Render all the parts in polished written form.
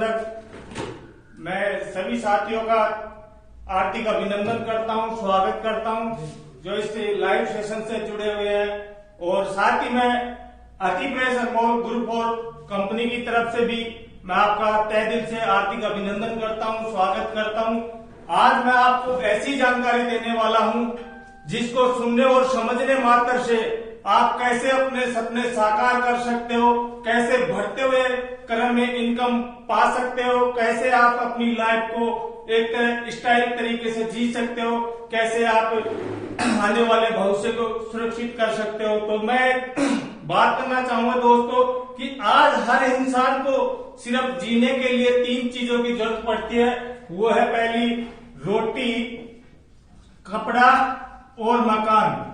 प्रबंधक, मैं सभी साथियों का हार्दिक अभिनंदन करता हूं, स्वागत करता हूं जो इस लाइव सेशन से जुड़े हुए हैं। और साथ ही मैं अति प्रेस अनमोल ग्रुप और कंपनी की तरफ से भी मैं आपका तहे दिल से हार्दिक अभिनंदन करता हूं, स्वागत करता हूं। आज मैं आपको ऐसी जानकारी देने वाला हूं जिसको सुनने और समझने मात्र से आप कैसे अपने सपने साकार कर सकते हो, कैसे बढ़ते हुए क्रम में इनकम पा सकते हो, कैसे आप अपनी लाइफ को एक स्टाइल तरीके से जी सकते हो, कैसे आप आने वाले भविष्य को सुरक्षित कर सकते हो। तो मैं बात करना चाहूंगा दोस्तों कि आज हर इंसान को सिर्फ जीने के लिए 3 चीजों की जरूरत पड़ती है। वो है पहली रोटी, कपड़ा और मकान।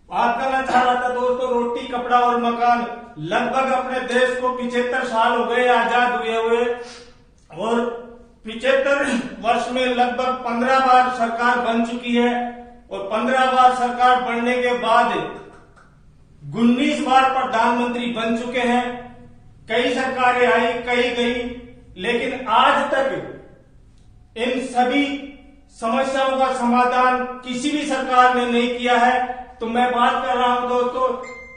बात करना चाह रहा था दोस्तों, रोटी, कपड़ा और मकान। लगभग अपने देश को 75 साल हो गए आजाद हुए हुए, और 75 वर्ष में लगभग 15 बार सरकार बन चुकी है। और 15 बार सरकार बनने के बाद 19 बार प्रधानमंत्री बन चुके हैं। कई सरकारें आई, कई गई, लेकिन आज तक इन सभी समस्याओं का समाधान किसी भी सरकार ने नहीं किया है। तो मैं बात कर रहा हूं दोस्तों,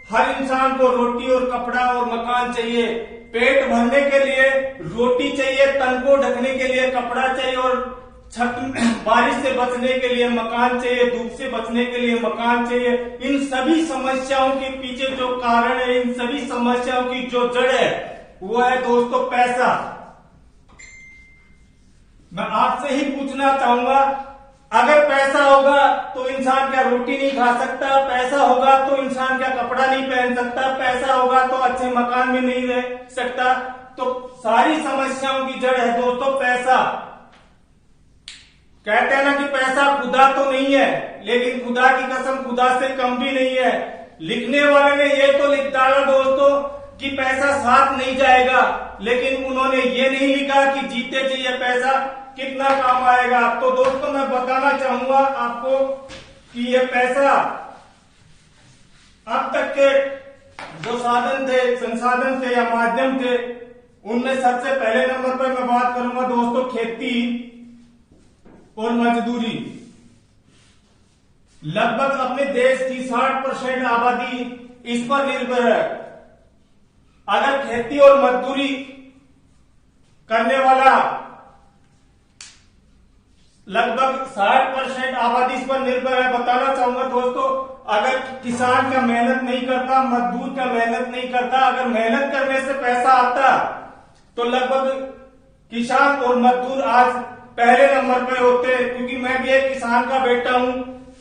हर इंसान को रोटी और कपड़ा और मकान चाहिए। पेट भरने के लिए रोटी चाहिए, तन को ढकने के लिए कपड़ा चाहिए, और छत बारिश से बचने के लिए मकान चाहिए, धूप से बचने के लिए मकान चाहिए। इन सभी समस्याओं के पीछे जो कारण है, इन सभी समस्याओं की जो जड़ है, वो है दोस्तों पैसा। मैं आपसे ही पूछना चाहूंगा, अगर पैसा होगा तो इंसान क्या रोटी नहीं खा सकता? पैसा होगा तो इंसान क्या कपड़ा नहीं पहन सकता? पैसा होगा तो अच्छे मकान में नहीं रह सकता? तो सारी समस्याओं की जड़ है दोस्तों पैसा। कहते हैं ना कि पैसा खुदा तो नहीं है, लेकिन खुदा की कसम खुदा से कम भी नहीं है। लिखने वाले ने ये तो लिख डाला दोस्तों कि पैसा साथ नहीं जाएगा, लेकिन उन्होंने ये नहीं लिखा कि जीते जी ये पैसा कितना काम आएगा। तो दोस्तों मैं बताना चाहूंगा आपको कि ये पैसा अब तक के जो साधन थे, संसाधन थे या माध्यम थे, उनमें सबसे पहले नंबर पर मैं बात करूंगा दोस्तों खेती और मजदूरी। लगभग अपने देश की 60% आबादी इस पर निर्भर है। अगर खेती और मजदूरी करने वाला लगभग 60% आबादी इस पर निर्भर है। बताना चाहूंगा दोस्तों, अगर किसान का मेहनत नहीं करता, मजदूर का मेहनत नहीं करता, अगर मेहनत करने से पैसा आता तो लगभग किसान और मजदूर आज पहले नंबर पे होते। क्योंकि मैं भी एक किसान का बेटा हूं।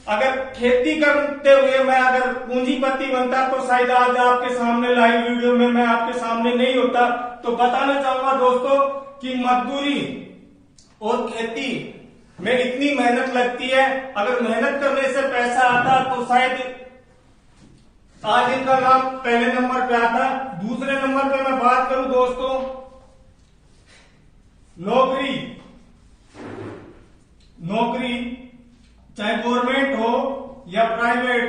अगर खेती करते हुए मैं अगर पूंजीपति बनता तो शायद आज आपके सामने लाइव वीडियो में मैं आपके सामने नहीं होता। तो बताना चाहूंगा दोस्तों कि मजदूरी और खेती में इतनी मेहनत लगती है, अगर मेहनत करने से पैसा आता तो शायद आज इनका नाम पहले नंबर पे आता। दूसरे नंबर पे मैं बात करूं दोस्तों नौकरी, चाहे गवर्नमेंट हो या प्राइवेट,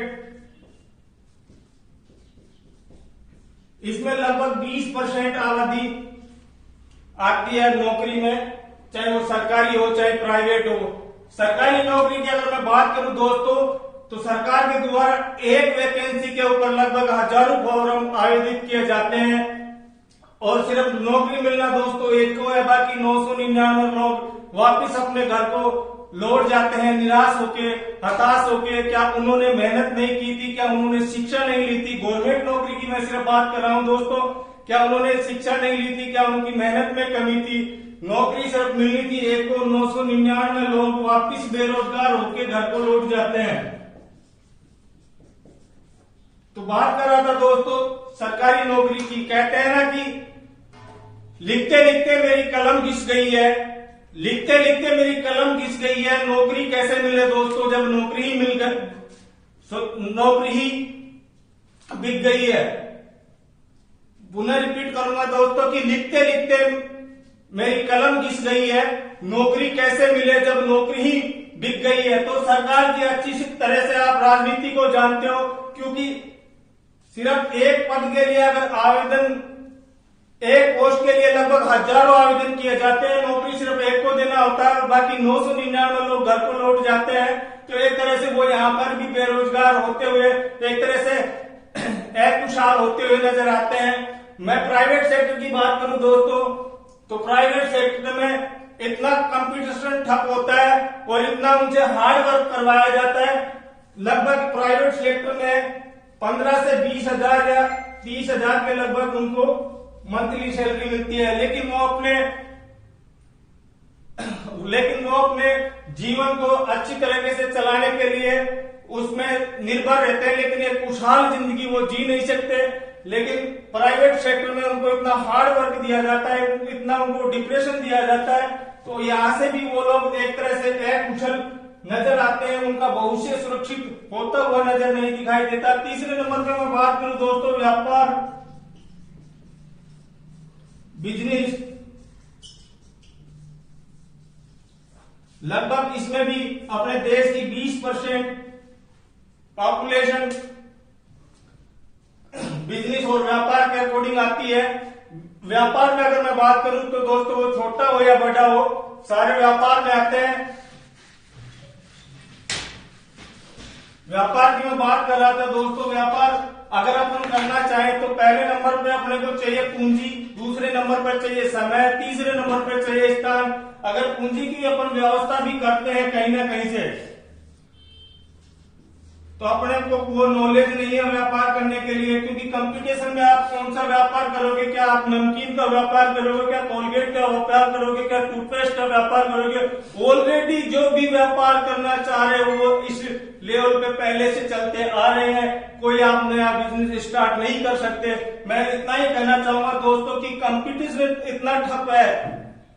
इसमें लगभग 20% आबादी आती है नौकरी में, चाहे वो सरकारी हो चाहे प्राइवेट हो। सरकारी नौकरी की अगर मैं बात करूं दोस्तों, तो सरकार के द्वारा एक वैकेंसी के ऊपर लगभग हजारों फॉर्म आवेदित किए जाते हैं, और सिर्फ नौकरी मिलना दोस्तों एक को है। बाकी 999 लोग वापिस अपने घर को लौट जाते हैं निराश होके, हताश होके। क्या उन्होंने मेहनत नहीं की थी? क्या उन्होंने शिक्षा नहीं ली थी? गवर्नमेंट नौकरी की मैं सिर्फ बात कर रहा हूं दोस्तों। क्या उन्होंने शिक्षा नहीं ली थी? क्या उनकी मेहनत में कमी थी? नौकरी सिर्फ मिलनी थी एक को, 999 लोग वापिस बेरोजगार होकर घर को लौट जाते हैं। तो बात कर रहा था दोस्तों सरकारी नौकरी की। कहते हैं ना कि लिखते लिखते मेरी कलम घिस गई है, लिखते लिखते मेरी कलम घिस गई है। नौकरी कैसे मिले दोस्तों, जब नौकरी ही मिल गई, नौकरी ही बिक गई है। पुनः रिपीट करूंगा दोस्तों कि लिखते लिखते मेरी कलम घिस गई है। नौकरी कैसे मिले जब नौकरी ही बिक गई है। तो सरकार की अच्छी तरह से आप राजनीति को जानते हो, क्योंकि सिर्फ एक पद के लिए अगर आवेदन एक पोस्ट के लिए लगभग हजारों आवेदन किए जाते हैं, नौकरी सिर्फ एक को देना होता है, बाकी 999 लोग घर को लौट जाते हैं। तो एक तरह से वो यहाँ पर भी बेरोजगार होते हुए, एक तरह से अकुशल होते हुए नजर आते हैं। मैं प्राइवेट सेक्टर की बात करूं दोस्तों, तो प्राइवेट सेक्टर में इतना कंपटीशन ठप होता है और इतना उनसे हार्ड वर्क करवाया जाता है। लगभग प्राइवेट सेक्टर में 15 से 20,000 या 30,000 के लगभग उनको मंथली सैलरी मिलती है, लेकिन वो अपने जीवन को अच्छी तरीके से चलाने के लिए उसमें निर्भर रहते हैं, लेकिन एक खुशहाल जिंदगी वो जी नहीं सकते। लेकिन प्राइवेट सेक्टर में उनको इतना हार्ड वर्क दिया जाता है, इतना उनको डिप्रेशन दिया जाता है, तो यहाँ से भी वो लोग एक तरह से अकुशल नजर आते हैं, उनका भविष्य सुरक्षित होता हुआ नजर नहीं दिखाई देता। तीसरे नंबर पे मैं बात करूं दोस्तों, व्यापार बिजनेस, लगभग इसमें भी अपने देश की 20% पॉपुलेशन बिजनेस और व्यापार के अकॉर्डिंग आती है। व्यापार में अगर मैं बात करूं तो दोस्तों वो छोटा हो या बड़ा हो, सारे व्यापार में आते हैं। व्यापार की मैं बात कर रहा था दोस्तों, व्यापार अगर अपन करना चाहें तो पहले नंबर पे अपने को चाहिए पूंजी, दूसरे नंबर पर चाहिए समय, तीसरे नंबर पर चाहिए स्थान। अगर पूंजी की अपन व्यवस्था भी करते हैं कहीं ना कहीं से, तो अपने को वो नॉलेज नहीं है व्यापार करने के लिए, क्योंकि कंपटीशन में आप कौन सा व्यापार करोगे? क्या आप नमकीन का व्यापार करोगे, क्या कोलगेट का व्यापार करोगे, क्या टूथपेस्ट का व्यापार करोगे? ऑलरेडी जो भी व्यापार करना चाह रहे हो वो इस लेवल पे पहले से चलते आ रहे हैं, कोई आप नया बिजनेस स्टार्ट नहीं कर सकते। मैं इतना ही कहना चाहूंगा दोस्तों कि कंपटीशन इतना ठप है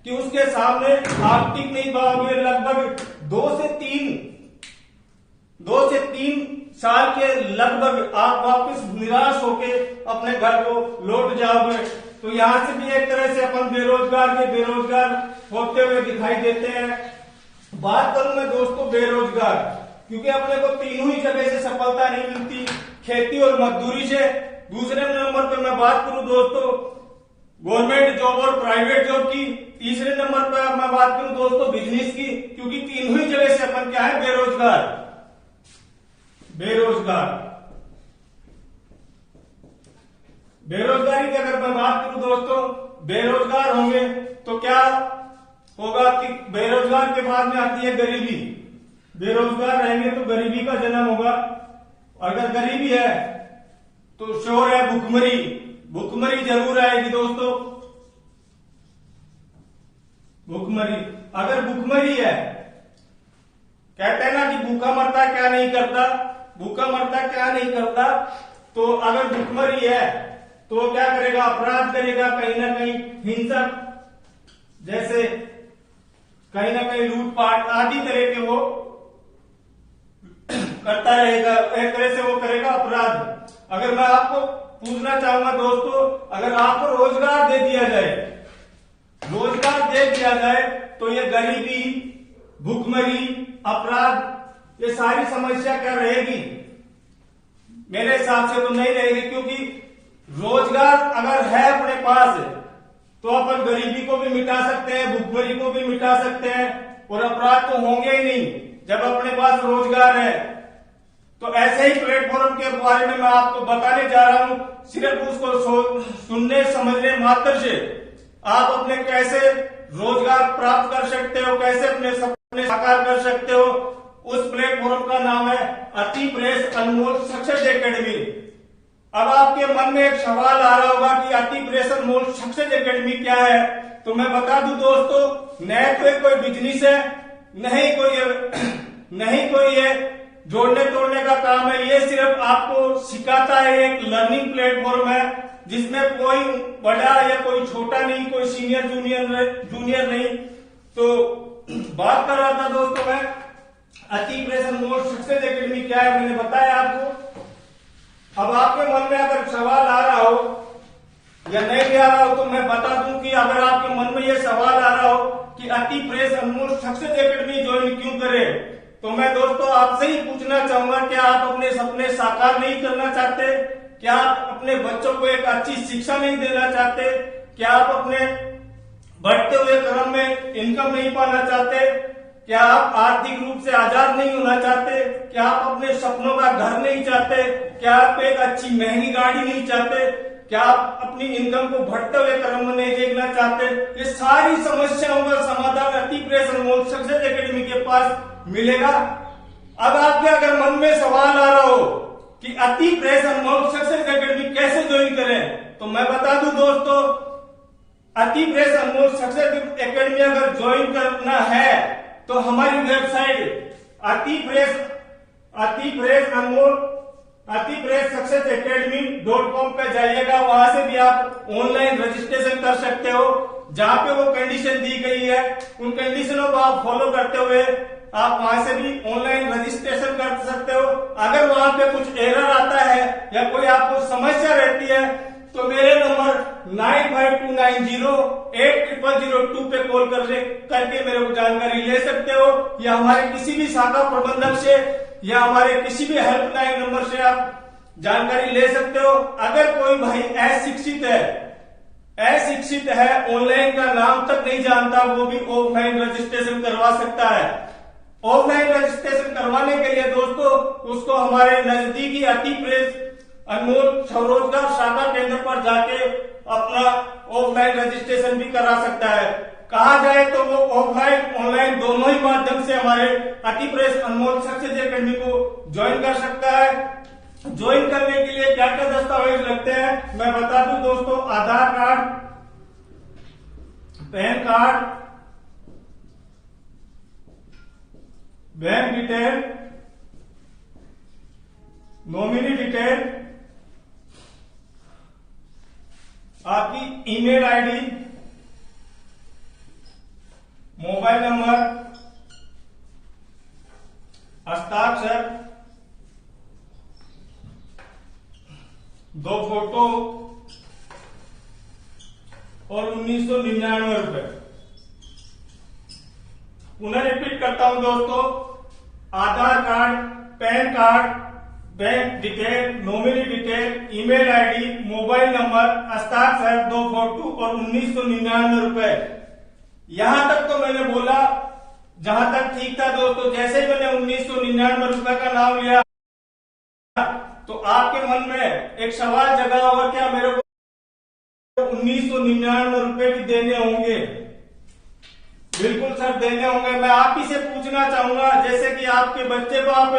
कि उसके सामने आप टिक नहीं पाओगे। लगभग 2 से 3 साल के लगभग आप वापस निराश होके अपने घर को लौट जाओगे। तो यहां से भी एक तरह से अपन बेरोजगार होते हुए दिखाई देते हैं। बात करूं मैं दोस्तों बेरोजगार, क्योंकि अपने को तीनों ही जगह से सफलता नहीं मिलती, खेती और मजदूरी से। दूसरे नंबर पे मैं बात करूं दोस्तों गवर्नमेंट जॉब और प्राइवेट जॉब की। तीसरे नंबर पर मैं बात करूं दोस्तों बिजनेस की, क्योंकि तीनों ही जगह से अपन क्या है बेरोजगारी की अगर मैं बात करूं दोस्तों, बेरोजगार होंगे तो क्या होगा कि बेरोजगार के बाद में आती है गरीबी। बेरोजगार रहेंगे तो गरीबी का जन्म होगा। अगर गरीबी है तो श्योर है भुखमरी जरूर आएगी दोस्तों। भुखमरी, अगर भुखमरी है, कहते हैं ना कि भूखा मरता क्या नहीं करता, तो अगर भुखमरी है तो क्या करेगा? अपराध करेगा, कहीं ना कहीं हिंसक, जैसे कहीं ना कहीं लूटपाट आदि तरह के वो करता रहेगा, एक तरह से वो करेगा अपराध। अगर मैं आपको पूछना चाहूंगा दोस्तों, अगर आपको रोजगार दे दिया जाए तो ये गरीबी, भुखमरी, अपराध, ये सारी समस्या क्या रहेगी? मेरे हिसाब से तो नहीं रहेगी, क्योंकि रोजगार अगर है अपने पास तो अपन गरीबी को भी मिटा सकते हैं, भुखमरी को भी मिटा सकते हैं, और अपराध तो होंगे ही नहीं जब अपने पास रोजगार है। तो ऐसे ही प्लेटफॉर्म के बारे में मैं आपको बताने जा रहा हूं। सिर्फ उसको सुनने समझने मात्र से आप अपने कैसे रोजगार प्राप्त कर सकते हो, कैसे अपने सपने साकार कर सकते हो, उस प्लेटफॉर्म का नाम है अति प्रेस अनमोल सक्सेस एकेडमी। अब आपके मन में एक सवाल आ रहा होगा कि अति प्रेस अनमोल सक्सेस एकेडमी क्या है? तो मैं बता दूं दोस्तों, न तो कोई बिजनेस है, नहीं कोई ये जोड़ने तोड़ने का काम है। ये सिर्फ आपको सिखाता है, एक लर्निंग प्लेटफॉर्म है जिसमें कोई बड़ा या कोई छोटा नहीं, कोई सीनियर जूनियर नहीं। तो बात कर रहा था दोस्तों मैं अति प्रेस अनमोल सक्सेस एकेडमी क्या है, मैंने बताया आपको। अब आपके मन में अगर सवाल आ रहा हो या नहीं भी आ रहा हो तो मैं बता दूं कि अगर आपके मन में यह सवाल आ रहा हो कि अति प्रेस अनमोल सक्सेस एकेडमी ज्वाइन क्यों करें, तो मैं दोस्तों आपसे ही पूछना चाहूंगा, क्या आप अपने सपने साकार नहीं करना चाहते? क्या आप अपने बच्चों को एक अच्छी शिक्षा नहीं देना चाहते? क्या आप अपने बढ़ते हुए क्रम में इनकम नहीं पाना चाहते? क्या आप आर्थिक रूप से आजाद नहीं होना चाहते? क्या आप अपने सपनों का घर नहीं चाहते? क्या आप एक अच्छी महंगी गाड़ी नहीं चाहते? क्या आप अपनी इनकम को बढ़ते हुए क्रम में नहीं देखना चाहते? ये सारी समस्याओं का समाधान अति प्रेस अनमोल सक्सेस एकेडमी के पास मिलेगा। अब आपके अगर मन में सवाल आ रहा हो कि अति प्रेस अनमोल सक्सेस एकेडमी कैसे ज्वाइन करें, तो मैं बता दूं दोस्तों, अति प्रेस अनमोल सक्सेस एकेडमी अगर ज्वाइन करना है तो हमारी वेबसाइट अति प्रेस सक्सेस एकेडमी.com पे जाइएगा। वहां से भी आप ऑनलाइन रजिस्ट्रेशन कर सकते हो। जहां पे वो कंडीशन दी गई है उन कंडीशनों को आप फॉलो करते हुए आप वहां से भी ऑनलाइन रजिस्ट्रेशन कर सकते हो। अगर वहां पे कुछ एरर आता है या कोई आपको समस्या रहती है तो मेरे नंबर 9529080002 पे कॉल करके मेरे को जानकारी ले सकते हो, या हमारे किसी भी शाखा प्रबंधक से या हमारे किसी भी हेल्पलाइन नंबर से आप जानकारी ले सकते हो। अगर कोई भाई अशिक्षित है, ऑनलाइन का नाम तक नहीं जानता, वो भी ऑफलाइन रजिस्ट्रेशन करवा सकता है। ऑफलाइन रजिस्ट्रेशन करवाने के लिए दोस्तों उसको हमारे नजदीकी अति प्रेस अनमोल स्वरोजगार शाखा केंद्र पर जाके अपना ऑफलाइन रजिस्ट्रेशन भी करा सकता है। कहा जाए तो वो ऑफलाइन ऑनलाइन दोनों ही माध्यम से हमारे अति प्रेस अनमोल सक्सेस एकेडमी को ज्वाइन कर सकता है। ज्वाइन करने के लिए क्या क्या दस्तावेज लगते हैं मैं बता दूं दोस्तों, Aadhaar card, PAN card, bank detail, nominee detail, आपकी ईमेल आईडी, मोबाइल नंबर, हस्ताक्षर, 2 फोटो और 1999 रुपए। पुनः रिपीट करता हूं दोस्तों, Aadhaar card, PAN card, bank detail, nominee detail, email ID, mobile number, हस्ताक्षर, 2 फोटो और 1999 रुपए। यहां तक तो मैंने बोला, जहां तक ठीक था दोस्तों। जैसे ही मैंने 1999 रुपए का नाम लिया तो आपके मन में एक सवाल जगा होगा, क्या मेरे को 1999 रुपए भी देने होंगे? बिल्कुल सर देने होंगे। मैं आप ही से पूछना चाहूंगा, जैसे कि आपके बच्चे को आप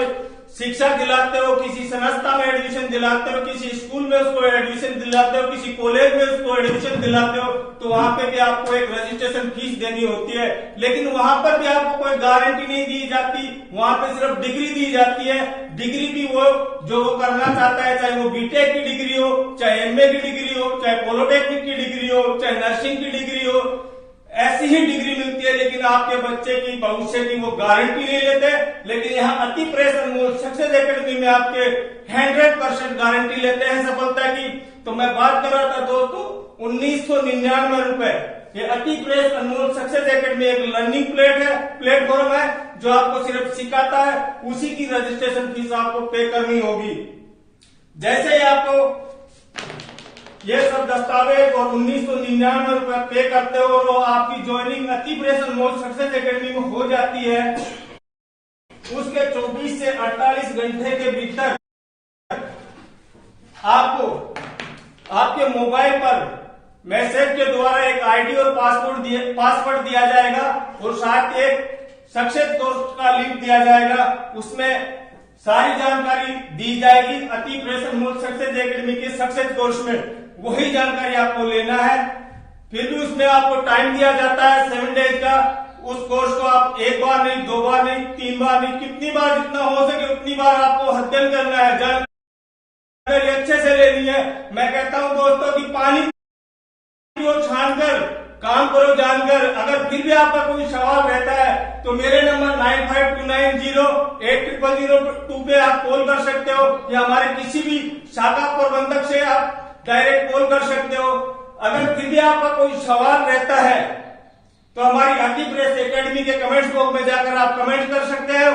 शिक्षा दिलाते हो, किसी संस्था में एडमिशन दिलाते हो, किसी स्कूल में उसको एडमिशन दिलाते हो, किसी कॉलेज में उसको एडमिशन दिलाते हो, तो वहां पे भी आपको एक रजिस्ट्रेशन फीस देनी होती है। लेकिन वहां पर भी आपको कोई गारंटी नहीं दी जाती, वहां पे सिर्फ डिग्री दी जाती है। डिग्री भी वो जो वो करना चाहता है, चाहे वो बीटेक की डिग्री हो, चाहे एमए की डिग्री हो, चाहे पॉलिटेक्निक की डिग्री हो, चाहे नर्सिंग की डिग्री हो, ऐसी ही डिग्री मिलती है। लेकिन आपके बच्चे की भविष्य की वो गारंटी नहीं लेते। लेकिन यहाँ अति प्रेस अनमोल सक्सेस एकेडमी में आपके 100% गारंटी लेते हैं सफलता की। तो मैं बात कर रहा था दोस्तों 1999 रुपए। ये अति प्रेस अनमोल सक्सेस एकेडमी एक लर्निंग प्लेटफॉर्म है जो आपको सिर्फ सिखाता है, उसी की रजिस्ट्रेशन फीस आपको पे करनी होगी। जैसे ही आपको ये सब दस्तावेज और 1999 रुपए पे करते हो और आपकी ज्वाइनिंग अति प्रेस अनमोल सक्सेस एकेडमी में हो जाती है, उसके 24 से 48 घंटे के भीतर आपको आपके मोबाइल पर मैसेज के द्वारा एक आईडी और पासवर्ड दिया जाएगा और साथ एक सक्सेस कोर्स का लिंक दिया जाएगा। उसमें सारी जानकारी दी जाएगी अति प्रेस अनमोल सक्सेस एकेडमी के सक्सेस कोर्स में। वही जानकारी आपको लेना है। फिर भी उसमें आपको टाइम दिया जाता है 7 डेज का। उस कोर्स को आप 1 बार नहीं, 2 बार नहीं, 3 बार नहीं, कितनी बार जितना हो सके उतनी बार आपको अध्ययन करना है, जानकारी अच्छे से लेनी है। मैं कहता हूं दोस्तों कि पानी को छानकर काम करो जानकर। अगर फिर भी आपका कोई सवाल रहता है तो मेरे नंबर 9529080002 पे आप कॉल कर सकते हो, या हमारे किसी भी शाखा प्रबंधक से आप डायरेक्ट कॉल कर सकते हो। अगर फिर भी आपका कोई सवाल रहता है तो हमारी अति प्रेस एकेडमी के कमेंट्स बॉक्स में जाकर आप कमेंट कर सकते हो,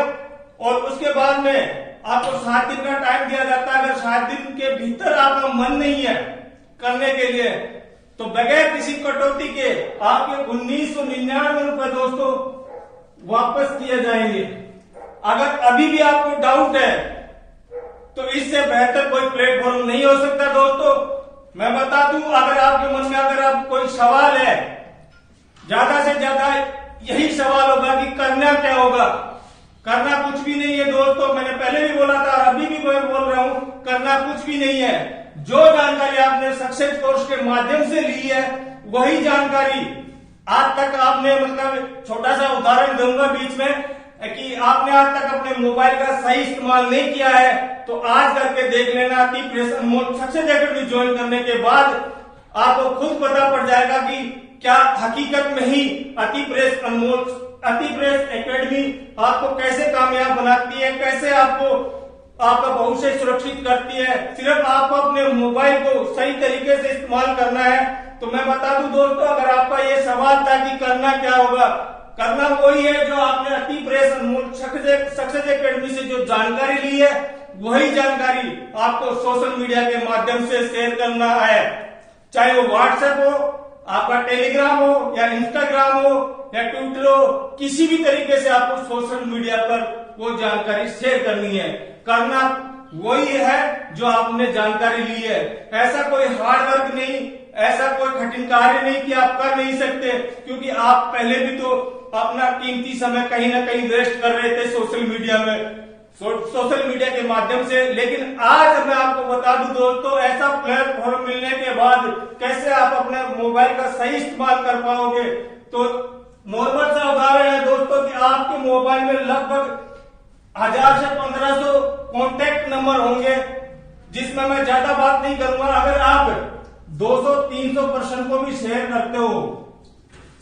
और उसके बाद में आपको 7 दिन का टाइम दिया जाता है। अगर 7 दिन के भीतर आपका मन नहीं है करने के लिए तो बगैर किसी कटौती के आपके 1999 रुपए दोस्तों वापस किए जाएंगे। अगर अभी भी आपको डाउट है तो इससे बेहतर कोई प्लेटफॉर्म नहीं हो सकता दोस्तों। मैं बता दूं, अगर आपके मन में अगर आप कोई सवाल है, ज्यादा से ज्यादा यही सवाल होगा कि करना क्या होगा। करना कुछ भी नहीं है दोस्तों, मैंने पहले भी बोला था, अभी भी मैं बोल रहा हूं, करना कुछ भी नहीं है। जो जानकारी आपने सक्सेस कोर्स के माध्यम से ली है वही जानकारी आज तक आपने, मतलब छोटा सा उदाहरण दूंगा बीच में कि आपने आज तक अपने मोबाइल का सही इस्तेमाल नहीं किया है तो आज करके देख लेना। अति प्रेस अनमोल सक्सेस एकेडमी ज्वाइन करने के बाद आपको खुद पता पड़ जाएगा कि क्या हकीकत में ही अति प्रेस एकेडमी आपको कैसे कामयाब बनाती है, कैसे आपको आपका भविष्य सुरक्षित करती है। सिर्फ आपको अपने मोबाइल को सही तरीके से इस्तेमाल करना है। तो मैं बता दूं दोस्तों, अगर आपका ये सवाल था कि करना क्या होगा, करना वही है जो आपने अति प्रेस अनमोल सक्सेस एकेडमी से जो जानकारी ली है वही जानकारी आपको सोशल मीडिया के माध्यम से शेयर करना है। चाहे वो व्हाट्सएप हो, आपका टेलीग्राम हो या इंस्टाग्राम हो या ट्विटर हो, किसी भी तरीके से आपको सोशल मीडिया पर वो जानकारी शेयर करनी है। करना वही है जो आपने जानकारी ली है। ऐसा कोई हार्ड वर्क नहीं, ऐसा कोई कठिन कार्य नहीं कि आप कर नहीं सकते, क्योंकि आप पहले भी तो अपना कीमती समय कहीं ना कहीं वेस्ट कर रहे थे सोशल मीडिया के माध्यम से। लेकिन आज मैं आपको बता दूं दोस्तों, ऐसा प्लेटफॉर्म मिलने के बाद कैसे आप अपने मोबाइल का सही इस्तेमाल कर पाओगे। तो नॉर्मल सा उदाहरण है दोस्तों कि आपके मोबाइल में लगभग 1000 से 1500 कॉन्टेक्ट नंबर होंगे, जिसमें मैं ज्यादा बात नहीं करूंगा। अगर आप 200-300 पर्सन को भी शेयर करते हो,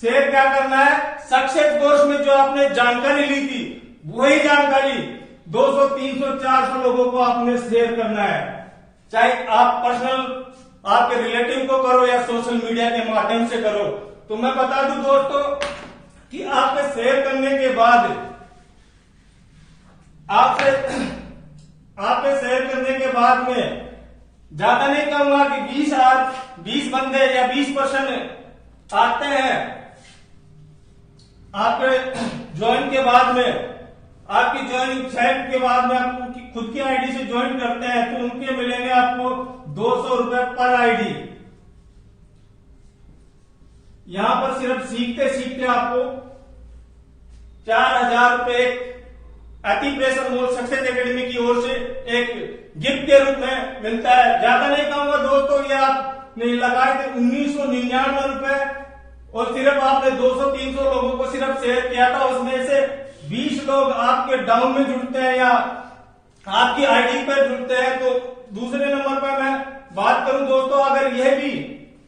शेयर क्या करना है, सक्सेस कोर्स में जो आपने जानकारी ली थी वही जानकारी 200-300-400 लोगों को आपने शेयर करना है। चाहे आप पर्सनल आपके रिलेटिव को करो या सोशल मीडिया के माध्यम से करो। तो मैं बता दूं दोस्तों कि आपके शेयर करने के बाद आपके शेयर करने के बाद में ज्यादा नहीं कहूंगा कि 20 बंदे या 20 पर्सन आते हैं आपके ज्वाइन के बाद में, आपकी ज्वाइनिंग साइट के बाद में आप खुद की आईडी से ज्वाइन करते हैं तो उनके मिलेंगे आपको 200 रुपए पर आईडी। यहां पर सिर्फ सीखते सीखते आपको 4000 रुपए अति प्रेस अनमोल सक्सेस एकेडमी की ओर से एक गिफ्ट के रूप में मिलता है। ज्यादा नहीं कहूंगा दोस्तों, ये आपने लगाए थे 1999 रुपए और सिर्फ आपने 200-300 लोगों को सिर्फ शेयर किया था। उसमें से 20 लोग आपके डाउन में जुड़ते हैं या आपकी आईडी पर जुड़ते हैं। तो दूसरे नंबर पर मैं बात करूं दोस्तों, अगर यह भी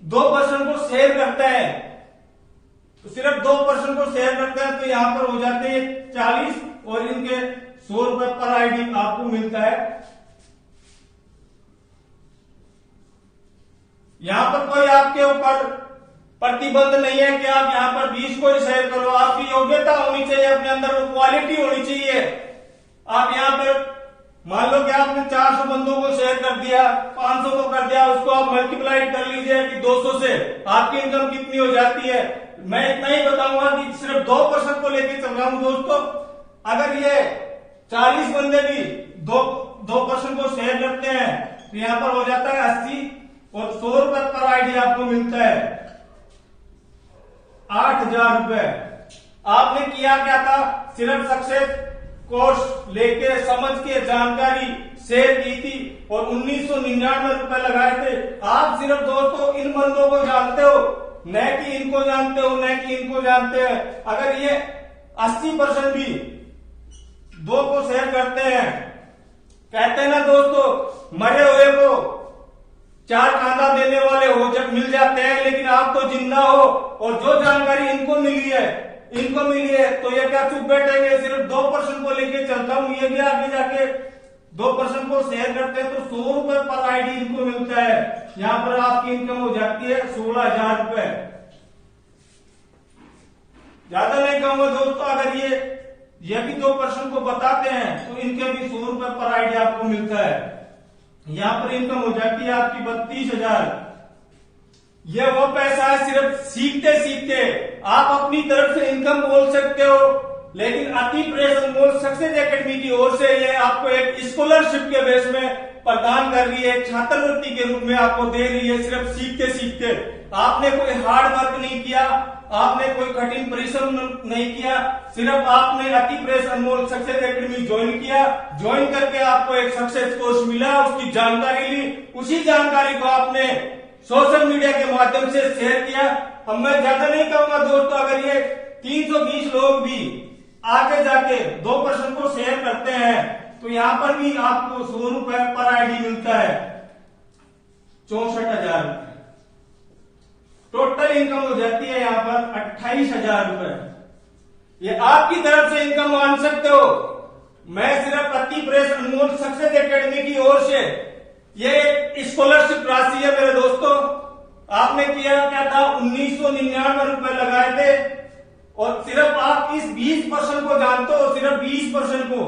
2% को शेयर करते हैं, तो सिर्फ 2% को शेयर करते हैं तो यहां पर हो जाते हैं 40 और इनके 100 रुपए पर आईडी आपको मिलता है। यहां पर कोई आपके ऊपर प्रतिबंध नहीं है कि आप यहां पर 20 को ही शेयर करो। आपकी योग्यता होनी चाहिए, अपने अंदर वो क्वालिटी होनी चाहिए। आप यहां पर मान लो कि आपने 400 बंदों को शेयर कर दिया, 500 को कर दिया, उसको आप मल्टीप्लाई कर लीजिए कि 200 से आपकी इनकम कितनी हो जाती है। मैं इतना ही बताऊंगा कि सिर्फ 2% को लेकर चल रहा हूं दोस्तों। अगर ये 40 बंदे भी 2% को शेयर करते हैं तो यहां पर हो जाता है 80 और 100 रुपए पर आईडी आपको मिलता है 8000 रुपए। आपने किया क्या था, सिर्फ सक्सेस कोर्स लेके समझ के जानकारी शेयर की थी और 1999 रुपए लगाए थे। आप सिर्फ दोस्तों इन बंदों को जानते हो, न कि इनको जानते हो, न कि इनको जानते हैं। अगर ये 80% भी 2 को शेयर करते हैं, कहते हैं ना दोस्तों, मरे हुए को 4 खाना देने वाले हो जब मिल जाते हैं, लेकिन आप तो जिंदा हो और जो जानकारी इनको मिली है तो ये क्या चुप बैठेंगे। सिर्फ 2% को लेके चलता हूं, ये भी आगे जाके 2% को शेयर करते हैं तो 100 रुपए पर आईडी इनको मिलता है। यहां पर आपकी इनकम हो जाती है 16000 रुपए। ज्यादा नहीं कहूंगा दोस्तों, अगर ये भी 2% को बताते हैं तो इनके भी 100 रुपए पर आईडी आपको मिलता है। यहां पर इनकम हो जाती है आपकी 32000। ये वो पैसा है सिर्फ सीखते सीखते आप अपनी तरफ से इनकम बोल सकते हो, लेकिन अति प्रेस अनमोल सक्सेस एकेडमी की ओर से ये आपको एक स्कॉलरशिप के बेस में प्रदान कर रही है, छात्रवृत्ति के रूप में आपको दे रही है। सिर्फ सीखते सीखते आपने कोई हार्ड वर्क नहीं किया, आपने कोई कठिन परिश्रम नहीं किया, सिर्फ आपने अति प्रेस अनमोल सक्सेस एकेडमी ज्वाइन किया, ज्वाइन करके आपको एक सक्सेस कोर्स मिला, उसकी जानकारी ली, उसी जानकारी को आपने सोशल मीडिया के माध्यम से शेयर किया। अब मैं ज्यादा नहीं कहूंगा दोस्तों, अगर ये 320 लोग भी आगे जाके 2% को शेयर करते हैं तो यहाँ पर भी आपको 100 रुपए पर आईडी मिलता है, 64,000 रुपए टोटल इनकम हो जाती है यहाँ पर 28,000 रुपए। ये आपकी तरफ से इनकम मान सकते हो। मैं सिर्फ अति प्रेस अनमोल सक्सेस एकेडमी की ओर से ये एक स्कॉलरशिप राशि है मेरे दोस्तों। आपने किया क्या था, 1999 रुपए लगाए थे और सिर्फ आप इस 20% को जानते हो, सिर्फ 20% को,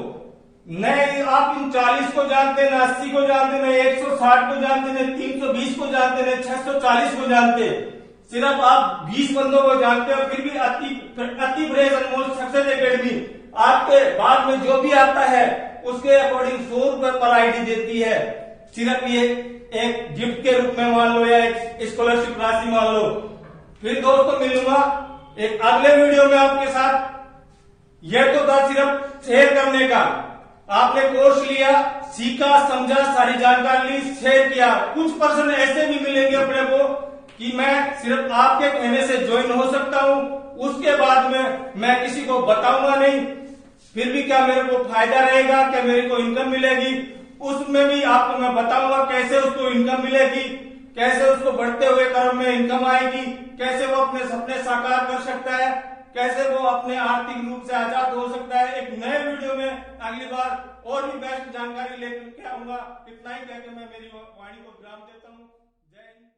नहीं आप इन 40 को जानते, न 80 को जानते, न 160 को जानते, न 320 को जानते, न 640 को जानते, सिर्फ आप 20 बंदों को जानते हो। फिर भी अति प्रेस अनमोल सक्सेस एकेडमी आपके बाद में जो भी आता है उसके अकॉर्डिंग 100 रुपए पर आईडी देती है। सिर्फ ये एक गिफ्ट के रूप में मान लो या एक स्कॉलरशिप राशि मान लो। फिर दोस्तों मिलूंगा एक अगले वीडियो में आपके साथ। यह तो था सिर्फ शेयर करने का, आपने कोर्स लिया, सीखा, समझा, सारी जानकारी ली, शेयर किया। कुछ पर्सन ऐसे भी मिलेंगे अपने को कि मैं सिर्फ आपके कहने से ज्वाइन हो सकता हूं, उसके बाद में मैं किसी को बताऊंगा नहीं, फिर भी क्या मेरे को फायदा रहेगा, क्या मेरे को इनकम मिलेगी, उसमें भी आपको मैं बताऊंगा कैसे उसको इनकम मिलेगी, कैसे उसको बढ़ते हुए कर्म में इनकम आएगी, कैसे वो अपने सपने साकार कर सकता है, कैसे वो अपने आर्थिक रूप से आजाद हो सकता है। एक नए वीडियो में अगली बार और भी बेस्ट जानकारी लेकर के आऊंगा। इतना ही कहकर मैं मेरी वाणी को विराम देता हूँ। जय हिंद।